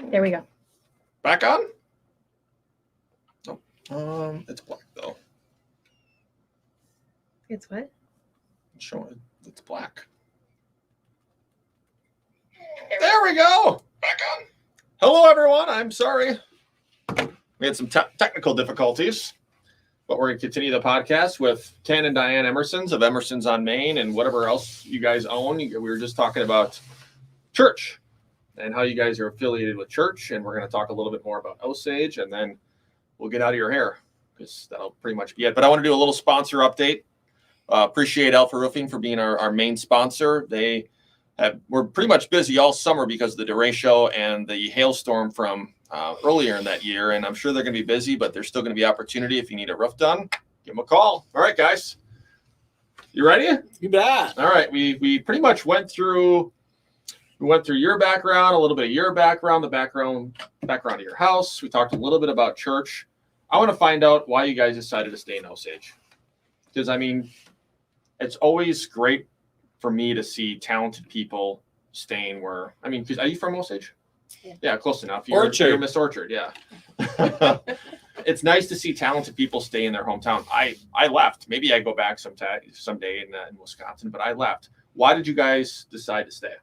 There we go. Back on? Oh, it's black though. It's what? Show it. It's black. There we go. Back on. Hello, everyone. I'm sorry. We had some technical difficulties, but we're going to continue the podcast with Ken and Diane Emerson's of Emerson's on Main and whatever else you guys own. We were just talking about church and how you guys are affiliated with church, and we're going to talk a little bit more about Osage, and then we'll get out of your hair because that'll pretty much be it. But I want to do a little sponsor update. Appreciate Alpha Roofing for being our main sponsor. We're pretty much busy all summer because of the derecho and the hailstorm from earlier in that year, and I'm sure they're going to be busy, but there's still going to be opportunity. If you need a roof done, give them a call. All right, guys. You ready? You bet. All right. We pretty much went through your background, a little bit of your background, the background of your house. We talked a little bit about church. I want to find out why you guys decided to stay in Osage. Because, I mean, it's always great for me to see talented people staying where, I mean, are you from Osage? Yeah, close enough. You're Miss Orchard, yeah. It's nice to see talented people stay in their hometown. I left. Maybe I go back someday in Wisconsin, but I left. Why did you guys decide to stay?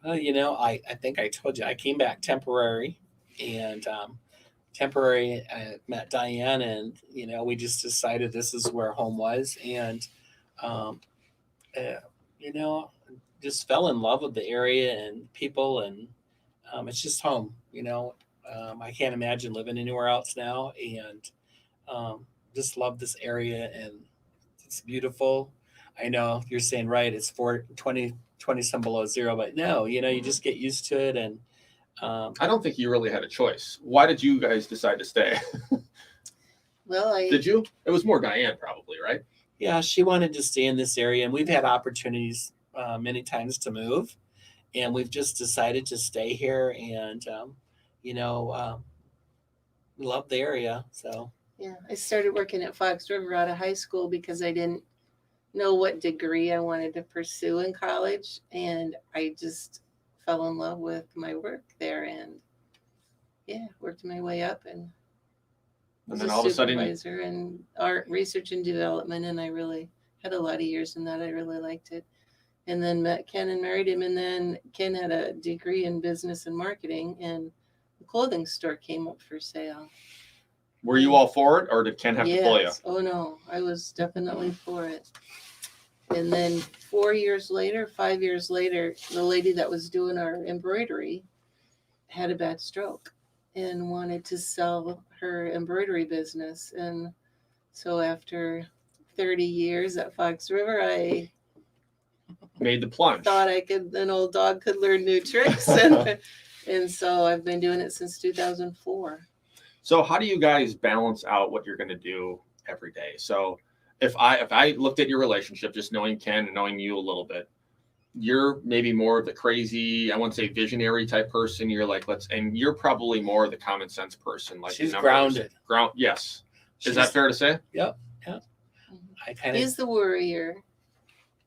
I think I told you I came back temporary, and I met Diane, and we just decided this is where home was, and just fell in love with the area and people, and it's just home. I can't imagine living anywhere else now, and just love this area, and it's beautiful. I know you're saying, right, it's 20 some below zero, but no, you just get used to it. And I don't think you really had a choice. Why did you guys decide to stay? Well, did you? It was more Diane probably, right? Yeah, she wanted to stay in this area, and we've had opportunities many times to move, and we've just decided to stay here, and love the area. So yeah, I started working at Fox River out of high school because I didn't know what degree I wanted to pursue in college, and I just fell in love with my work there, and worked my way up, and then all of a sudden supervisor in art research and development, and I really had a lot of years in that. I really liked it, and then met Ken and married him, and then Ken had a degree in business and marketing, and the clothing store came up for sale. Were you all for it, or did Ken have to pull you? Oh no, I was definitely for it. And then 5 years later, the lady that was doing our embroidery had a bad stroke and wanted to sell her embroidery business. And so after 30 years at Fox River, I made the plunge. Thought an old dog could learn new tricks. And so I've been doing it since 2004. So how do you guys balance out what you're going to do every day? So if I looked at your relationship, just knowing Ken and knowing you a little bit, you're maybe more of the crazy, I wouldn't say visionary type person. You're like, and you're probably more of the common sense person. Like she's grounded. Yes. Is that fair to say? Yep. Yeah. He's the worrier.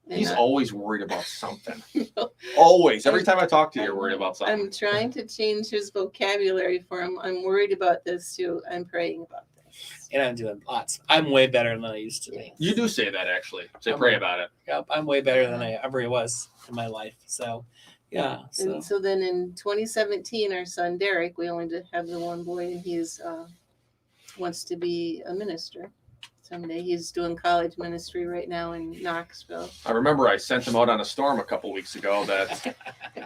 He's always worried about something. Always. Every time I talk to you, you're worried about something. I'm trying to change his vocabulary for him. I'm worried about this too. I'm praying about this. And I'm doing lots. I'm way better than I used to be. You do say that, actually. Pray about it. Yep. I'm way better than I ever was in my life. So, yeah. And so then in 2017, our son, Derek, we only have the one boy, and he's wants to be a minister. Someday he's doing college ministry right now in Knoxville. I remember I sent him out on a storm a couple weeks ago. That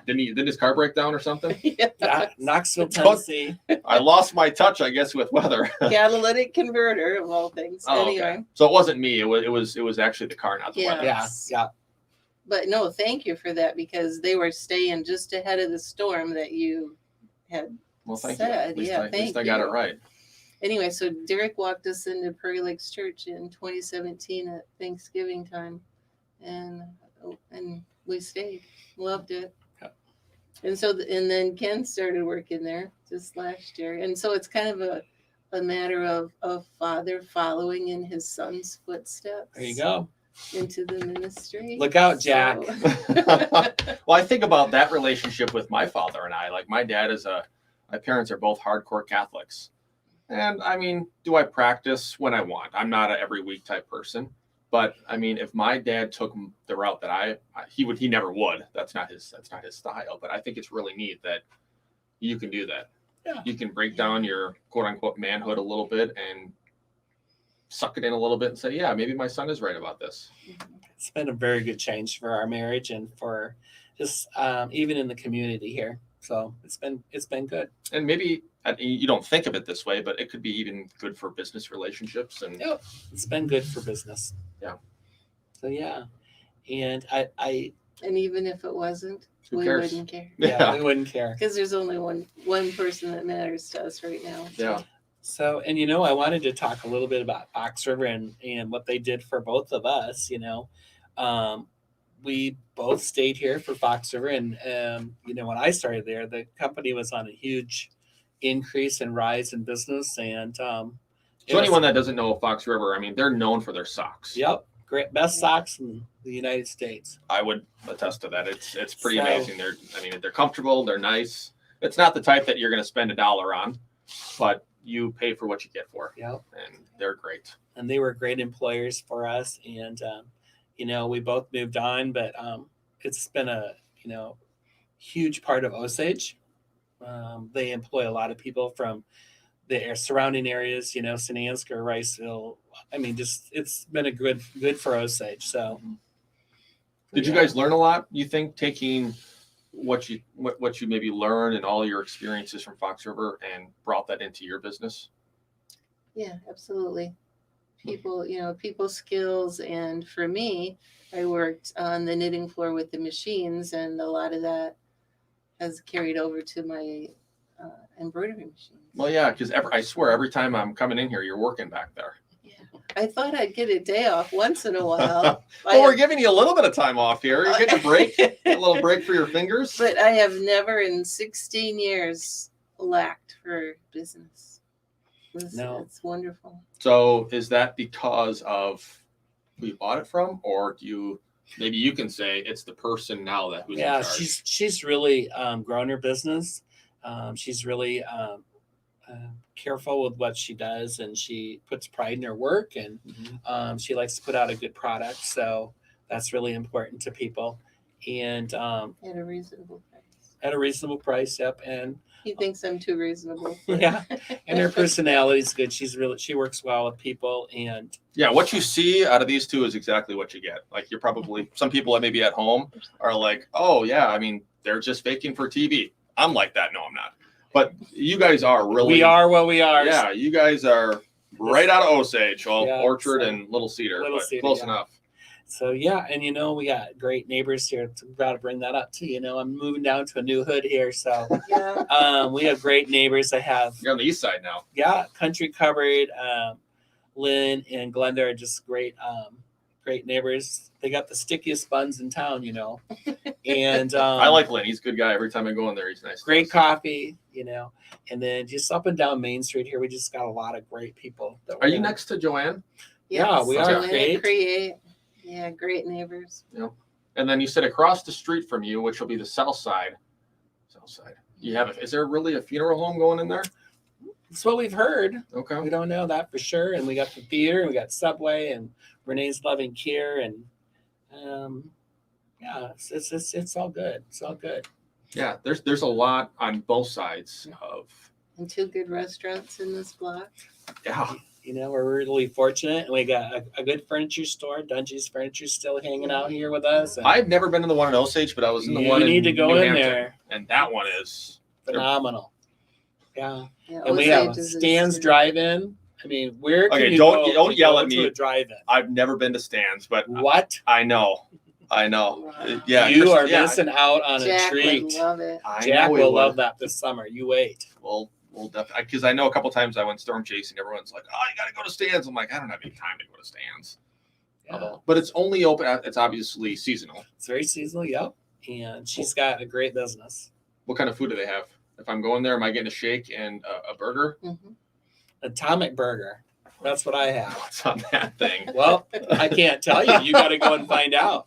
didn't his car break down or something? Knoxville, Tennessee. I lost my touch, I guess, with weather. Catalytic converter of all things. Oh, anyway, okay. So it wasn't me. It was actually the car, not the weather. Yeah. But no, thank you for that, because they were staying just ahead of the storm that you had. Well, thank said. you. At least I got it right. Anyway, so Derek walked us into Prairie Lakes Church in 2017 at Thanksgiving time, and we stayed, loved it. And so, and then Ken started working there just last year, and so it's kind of a matter of father following in his son's footsteps. There you go. into the ministry. Look out, Jack. Well, I think about that relationship with my father and I. Like my parents are both hardcore Catholics. And I mean, do I practice when I want? I'm not a every week type person. But I mean, if my dad took the route that he never would. That's not his style. But I think it's really neat that you can do that. Yeah. You can break down your quote unquote manhood a little bit and suck it in a little bit and say, yeah, maybe my son is right about this. It's been a very good change for our marriage and for just even in the community here. So it's been good. And maybe you don't think of it this way, but it could be even good for business relationships. And Yep, it's been good for business. Yeah. So yeah, and I And even if it wasn't, who we cares? wouldn't care. yeah, we wouldn't care. Because there's only one person that matters to us right now. Yeah. So, and I wanted to talk a little bit about Fox River and what they did for both of us. We both stayed here for Fox River, and when I started there, the company was on a huge increase and rise in business. And So anyone that doesn't know Fox River, I mean, they're known for their socks. Yep, great, best socks in the United States. I would attest to that. It's pretty amazing. They're comfortable. They're nice. It's not the type that you're going to spend $1 on, but you pay for what you get for. Yep. And they're great. And they were great employers for us. And, we both moved on, but it's been a, huge part of Osage. They employ a lot of people from the surrounding areas, Sananska, Riceville. I mean, it's been a good for Osage. So Did you guys learn a lot, you think, taking what you maybe learned and all your experiences from Fox River and brought that into your business? Yeah, absolutely. People skills. And for me, I worked on the knitting floor with the machines, and a lot of that has carried over to my embroidery machines. Well, yeah, because I swear every time I'm coming in here, you're working back there. Yeah. I thought I'd get a day off once in a while. Well, we're giving you a little bit of time off here. You're getting a break, a little break for your fingers. But I have never in 16 years lacked for business. It's wonderful. So is that because of who you bought it from, or maybe you can say it's the person now who's in charge? she's really grown her business. She's really careful with what she does, and she puts pride in her work, and she likes to put out a good product. So that's really important to people. And At a reasonable price. At a reasonable price, yep. And he thinks I'm too reasonable. Yeah, and her personality is good. She works well with people, and yeah, what you see out of these two is exactly what you get. Like you're probably some people that maybe at home are like, oh yeah, I mean they're just faking for TV. I'm like that. No, I'm not. But you guys are really. We are what we are. Yeah, you guys are right out of Osage, Yeah, Orchard and Little Cedar, close enough. So yeah, and we got great neighbors here. Got to bring that up too. I'm moving down to a new hood here, so Yeah. we have great neighbors. You're on the east side now. Yeah, Country Cupboard, Lynn and Glenda are just great neighbors. They got the stickiest buns in town, And I like Lynn. He's a good guy. Every time I go in there, he's nice. Great coffee, And then just up and down Main Street here, we just got a lot of great people. Are you next to Joanne? Yeah, we are. Create. Yeah, great neighbors. Yep. And then you said across the street from you, which will be the south side. You have is there really a funeral home going in there? That's what we've heard. Okay. We don't know that for sure. And we got the theater, and we got Subway, and Renee's Loving Care, and it's all good. It's all good. Yeah, there's a lot on both sides of. And 2 good restaurants in this block. Yeah. We're really fortunate, and we got a good furniture store. Dungy's Furniture still hanging out here with us. And I've never been to the one in Osage, but I was in the one. You need to go New in Hampton, there, and that one is phenomenal. Yeah, Yeah, and we have Stan's Drive-In. I mean, where can okay? you Don't yell at me. To a drive-in. I've never been to Stan's, but what? I know. Wow. Yeah, you are missing out on Jack a treat. would love it. Jack will love that this summer. You wait. We'll definitely, because I know a couple times I went storm chasing. Everyone's like, "Oh, you got to go to Stan's." I'm like, I don't have any time to go to Stan's. Yeah. But it's only open. It's obviously seasonal. It's very seasonal. Yep. And she's got a great business. What kind of food do they have? If I'm going there, am I getting a shake and a burger? Mm-hmm. Atomic Burger. That's what I have. What's on that thing? Well, I can't tell you. You got to go and find out.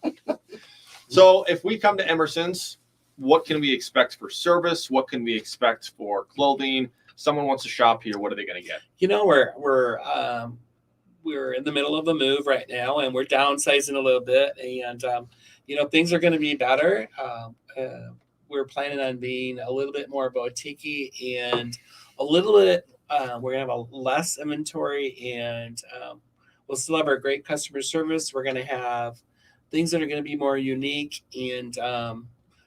So if we come to Emerson's, what can we expect for service? What can we expect for clothing? Someone wants to shop here. What are they going to get? You know, we're in the middle of a move right now, and we're downsizing a little bit, and you know, things are going to be better. We're planning on being a little bit more boutique and a little bit. We're going to have a less inventory, and we'll still have our great customer service. We're going to have things that are going to be more unique and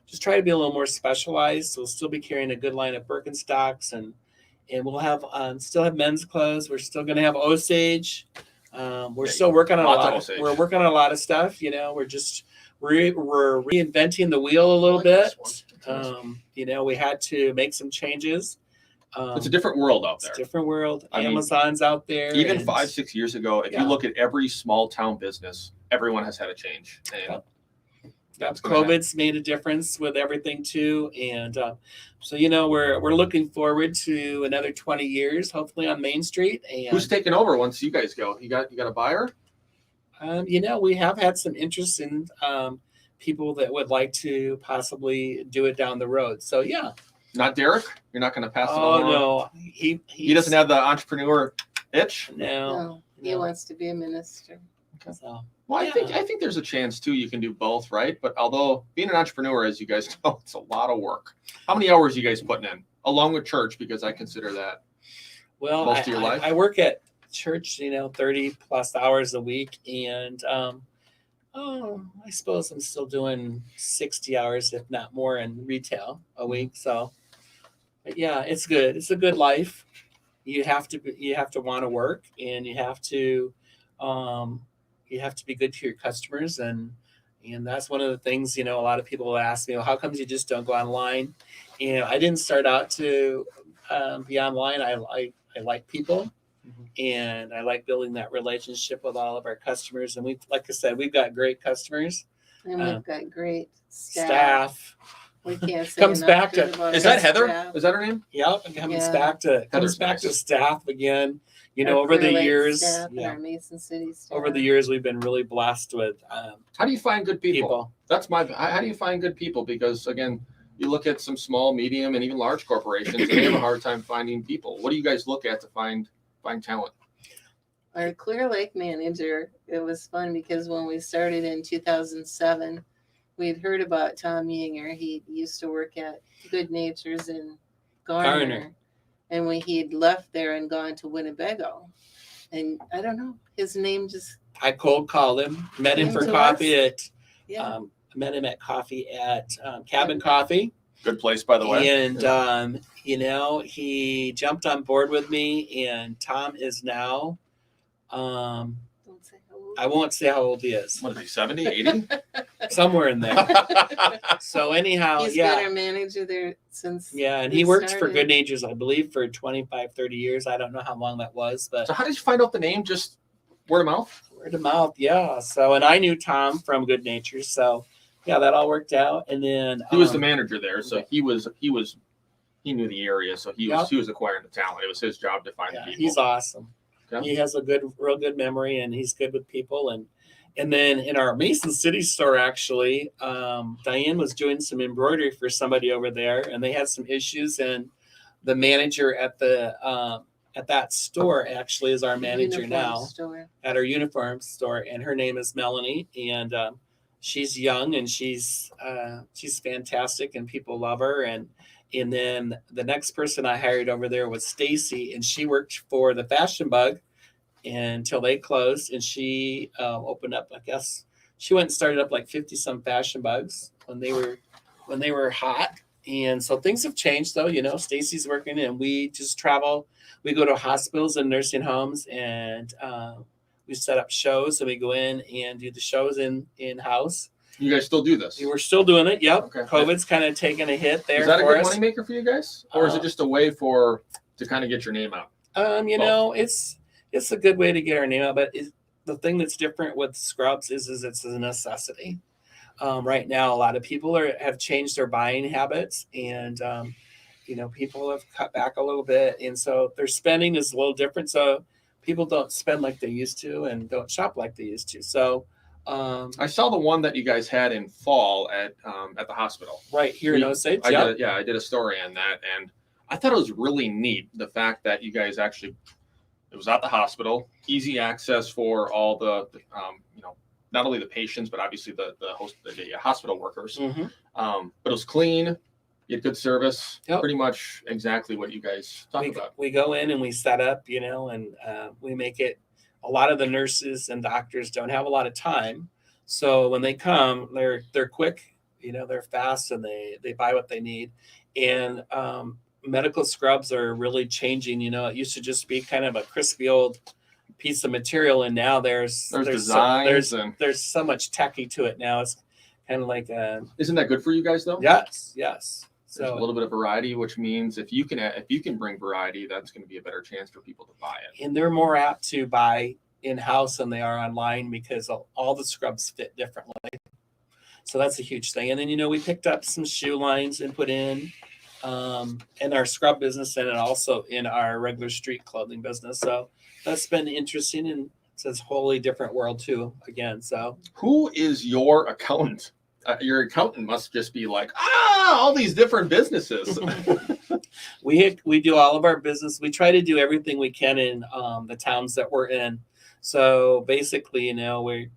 just try to be a little more specialized. So we'll still be carrying a good line of Birkenstocks, and we'll have still have men's clothes. We're still going to have Osage. We're still working on a lot. We're working on a lot of stuff. You know, we're just we're reinventing the wheel a little bit. You know, we had to make some changes. It's a different world out there. It's a different world. I mean, Amazon's out there. Even 5-6 years ago, if Yeah. you look at every small town business, everyone has had a change. And that's gonna happen. COVID's made a difference with everything too, and so you know we're looking forward to another 20 years, hopefully on Main Street. And Who's taking over once you guys go? You got a buyer? you know, we have had some interest in people that would like to possibly do it down the road. So yeah. Not Derek? You're not going to pass it Oh along? no, He doesn't have the entrepreneur itch? no. He wants to be a minister. So, Well, Yeah. I think there's a chance too. You can do both, right? But although being an entrepreneur, as you guys know, it's a lot of work. How many hours are you guys putting in, along with church? Because I consider that. well, Most of your life? I work at church, you know, 30 plus hours a week, and I suppose I'm still doing 60 hours, if not more, in retail a week. So, but yeah, it's good. It's a good life. You have to want to work, and you have to be good to your customers, and that's one of the things, you know, a lot of people will ask me, well, how comes you just don't go online? And I didn't start out to be online. I like people, and I like building that relationship with all of our customers. And like I said, we've got great customers. And we've got great Staff. We can't say Comes enough back good to- about Is our that Heather? staff. Is that her name? Yep, it comes Yeah. back to Heather's nice. staff again. You know, Our over the Clear Lake years, staff and yeah, our Mason City staff. over the years, we've been really blessed with How do you find good people? people. That's how do you find good people? Because again, you look at some small, medium, and even large corporations, and they have a hard time finding people. What do you guys look at to find talent? Our Clear Lake manager, it was fun because when we started in 2007, we'd heard about Tom Yinger. He used to work at Good Nature's in Garner. And when he'd left there and gone to Winnebago. And I don't know, his name just, I cold called him, met him Came for to coffee at yeah. met him at coffee at Cabin Coffee, Good place, by the way. and you know, he jumped on board with me. And Tom is now, don't say how old. I won't say how old he is, What is he, 70, 80? somewhere in there. So anyhow, He's yeah. been our manager there since. Yeah, and we he worked for started. Good Nature's, I believe, for 25, 30 years. I don't know how long that was, but So how did you find out the name? Just word of mouth? word of mouth, yeah. So, and I knew Tom from Good Nature's, so yeah, that all worked out. And then He was the manager there, so he knew the area, so he was Yeah. acquiring the talent. It was his job to find the yeah, people. he's awesome. Okay. He has a real good memory, and he's good with people. And then in our Mason City store, actually, Diane was doing some embroidery for somebody over there, and they had some issues. And the manager at that store actually is our manager Uniform now store. at our uniform store, and her name is Melanie, and she's young, and she's fantastic, and people love her. And then the next person I hired over there was Stacy, and she worked for the Fashion Bug until they closed, and she opened up, I guess she went and started up like 50 some Fashion Bugs when they were hot. And so things have changed, though. You know, Stacy's working, and we just travel. We go to hospitals and nursing homes, and we set up shows, and we go in and do the shows in house. You guys still do this? We're still doing it. Yep. Okay. COVID's kind of taking a hit there Is that a for good us. moneymaker for you guys? Or is it just a way to kind of get your name out? You know, it's a good way to get our name out, but the thing that's different with scrubs is it's a necessity. Right now, a lot of people have changed their buying habits, and you know, people have cut back a little bit, and so their spending is a little different. So people don't spend like they used to and don't shop like they used to. So I saw the one that you guys had in fall at the hospital. right here in Osage, I did a story on that, and I thought it was really neat, the fact that you guys actually, it was at the hospital, easy access for all the not only the patients, but obviously the hospital workers. Mm-hmm. But it was clean, you had good service, Yep. pretty much exactly what you guys talked about. We go in and we set up, and we make it. A lot of the nurses and doctors don't have a lot of time, so when they come, they're quick, they're fast, and they buy what they need. And medical scrubs are really changing. It used to just be kind of a crispy old piece of material, and now there's designs there's so much techie to it now. It's kind of like isn't that good for you guys though? Yes. There's a little bit of variety, which means if you can bring variety, that's going to be a better chance for people to buy it. And they're more apt to buy in-house than they are online because all the scrubs fit differently. So that's a huge thing. And then, we picked up some shoe lines and put in our scrub business and also in our regular street clothing business. So that's been interesting, and it's a wholly different world too, again. So who is your accountant? Your accountant must just be like, all these different businesses. We do all of our business. We try to do everything we can in the towns that we're in. So basically,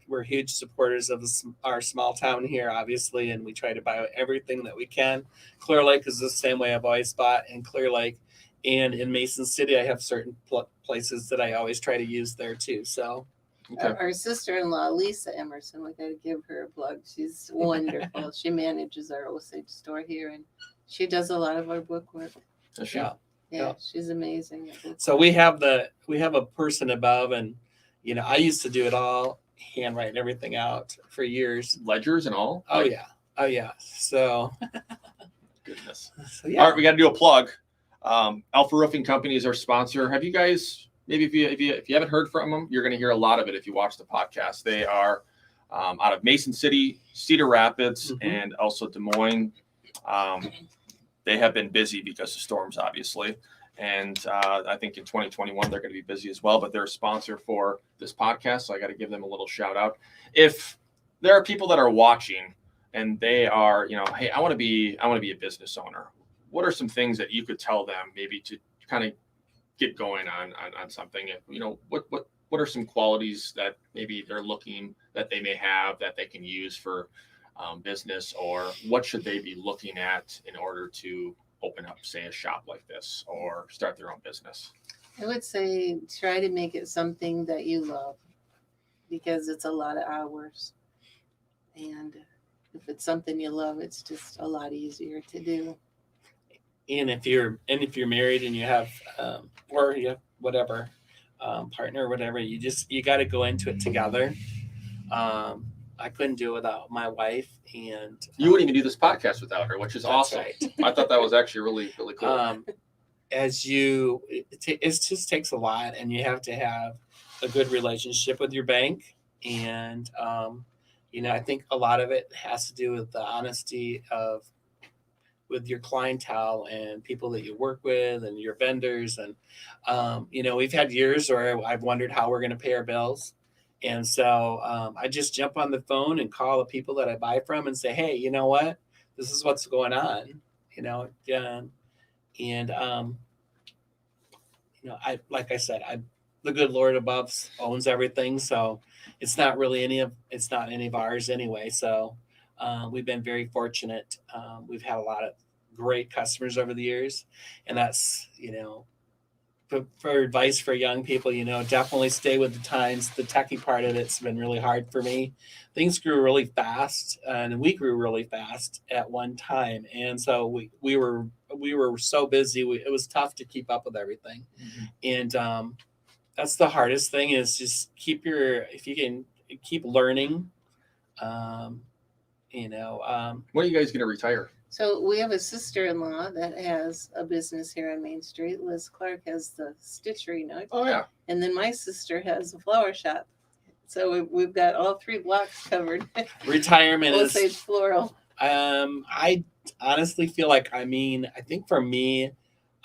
we're huge supporters of our small town here, obviously, and we try to buy everything that we can. Clear Lake is the same way I've always bought in Clear Lake. And in Mason City, I have certain places that I always try to use there too. So. Okay. Our sister-in-law, Lisa Emerson, we got to give her a plug. She's wonderful. She manages our Osage store here, and she does a lot of our bookwork. Yeah, she's amazing. So we have a person above, and I used to do it all, handwrite everything out for years, ledgers and all. Oh yeah. So goodness. So, yeah. All right, we got to do a plug. Alpha Roofing Company is our sponsor. Have you guys? Maybe if you haven't heard from them, you're going to hear a lot of it if you watch the podcast. They are out of Mason City, Cedar Rapids, and also Des Moines. They have been busy because of storms, obviously. And I think in 2021, they're going to be busy as well. But they're a sponsor for this podcast, so I got to give them a little shout out. If there are people that are watching and they are, hey, I want to be a business owner, what are some things that you could tell them maybe to kind of get going on something? What are some qualities that maybe they're looking that they may have that they can use for business, or what should they be looking at in order to open up, say, a shop like this or start their own business? I would say try to make it something that you love, because it's a lot of hours, and if it's something you love, it's just a lot easier to do. And if you're married and you have or you have whatever partner or whatever, you got to go into it together. I couldn't do it without my wife, and you wouldn't even do this podcast without her, which is awesome. Right. I thought that was actually really, really cool. It just takes a lot, and you have to have a good relationship with your bank, and I think a lot of it has to do with the honesty with your clientele and people that you work with and your vendors. And, we've had years where I've wondered how we're going to pay our bills. And so I just jump on the phone and call the people that I buy from and say, hey, you know what, this is what's going on, like I said, the good Lord above owns everything. So it's not any of ours anyway. So we've been very fortunate. We've had a lot of great customers over the years, and that's, for advice for young people, definitely stay with the times. The techie part of it's been really hard for me. Things grew really fast, and we grew really fast at one time. And so we were so busy. It was tough to keep up with everything. And that's the hardest thing, is just if you can keep learning. When are you guys going to retire? So we have a sister-in-law that has a business here on Main Street. Liz Clark has the stitchery nook. Oh, yeah. And then my sister has a flower shop. So we've got all 3 blocks covered. Retirement is Osage Floral. I honestly feel like, I think for me,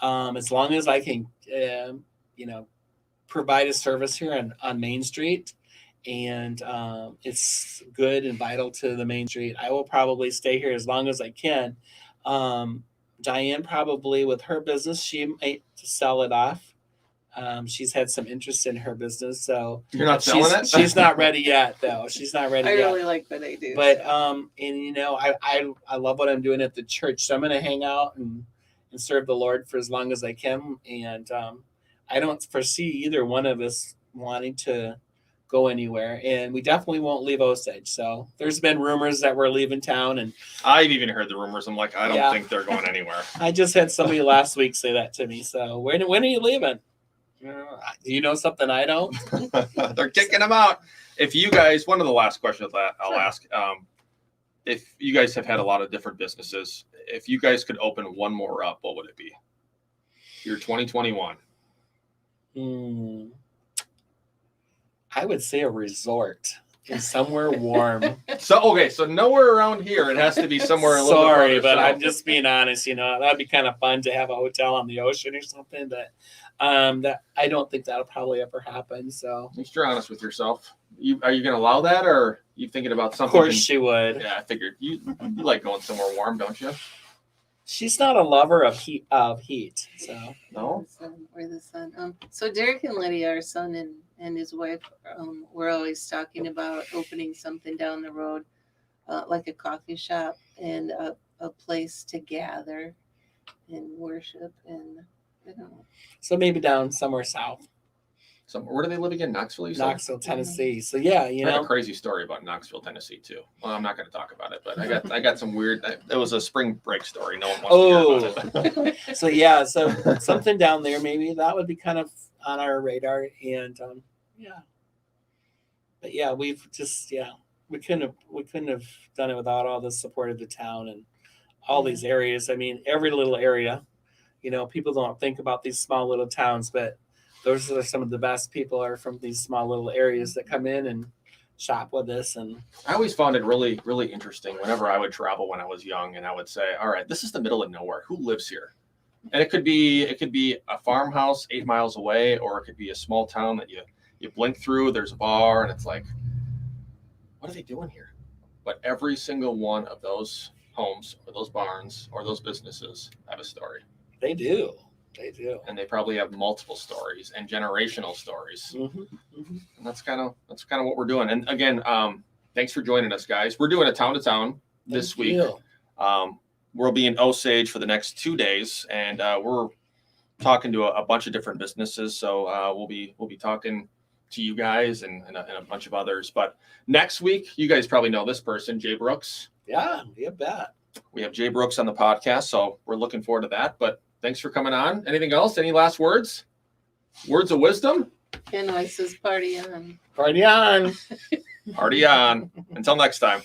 as long as I can, provide a service here on Main Street, and it's good and vital to the Main Street. I will probably stay here as long as I can. Diane probably with her business, she might sell it off. She's had some interest in her business, so You're not selling it? She's not ready yet, though. She's not ready I yet. really like what I do. But so. and you know, I love what I'm doing at the church, so I'm gonna hang out and serve the Lord for as long as I can. And I don't foresee either one of us wanting to go anywhere, and we definitely won't leave Osage. So there's been rumors that we're leaving town, and I've even heard the rumors. I'm like, I don't Yeah. think they're going anywhere. I just had somebody last week say that to me. So when are you leaving? Do you know something I don't? They're kicking them out. If you guys, one of the last questions that I'll ask, if you guys have had a lot of different businesses, if you guys could open one more up, what would it be? Year 2021. I would say a resort in somewhere warm. So nowhere around here. It has to be somewhere a little Sorry, bit but farther I'm south. just being honest. You know, that'd be kind of fun to have a hotel on the ocean or something. But that I don't think that'll probably ever happen. So, At least you're honest with yourself. Are you going to allow that, or are you thinking about of something? course, she would. Yeah, I figured you like going somewhere warm, don't you? She's not a lover of heat. So No. We're the son. So Derek and Lydia, our son and his wife, we're always talking about opening something down the road, like a coffee shop and a place to gather and worship, and I don't know. So maybe down somewhere south, Where do they live again? Knoxville, you said? Knoxville, Tennessee. So yeah, you I have know, a crazy story about Knoxville, Tennessee too. Well, I'm not going to talk about it, but I got some weird. It was a spring break story. No one wants to hear about it. so yeah, so something down there, maybe that would be kind of on our radar. And yeah, but yeah, we couldn't have done it without all the support of the town and all these areas. I mean, every little area, you know, people don't think about these small little towns, but those are some of the best people are from these small little areas that come in and shop with us. And I always found it really, really interesting whenever I would travel when I was young, and I would say, "All right, this is the middle of nowhere. Who lives here?" And it could be a farmhouse 8 miles away, or it could be a small town that you blink through. There's a bar, and it's like, what are they doing here? But every single one of those homes, or those barns, or those businesses have a story. they do. And they probably have multiple stories and generational stories. And that's kind of what we're doing. And again, thanks for joining us, guys. We're doing a town to town this week. We'll be in Osage for the next 2 days, and we're talking to a bunch of different businesses. So we'll be talking to you guys and a bunch of others. But next week, you guys probably know this person, Jay Brooks. Yeah, you bet. We have Jay Brooks on the podcast, so we're looking forward to that. But thanks for coming on. Anything else? Any last words? Words of wisdom? Ken Weiss says party on. Party on. Party on. Until next time.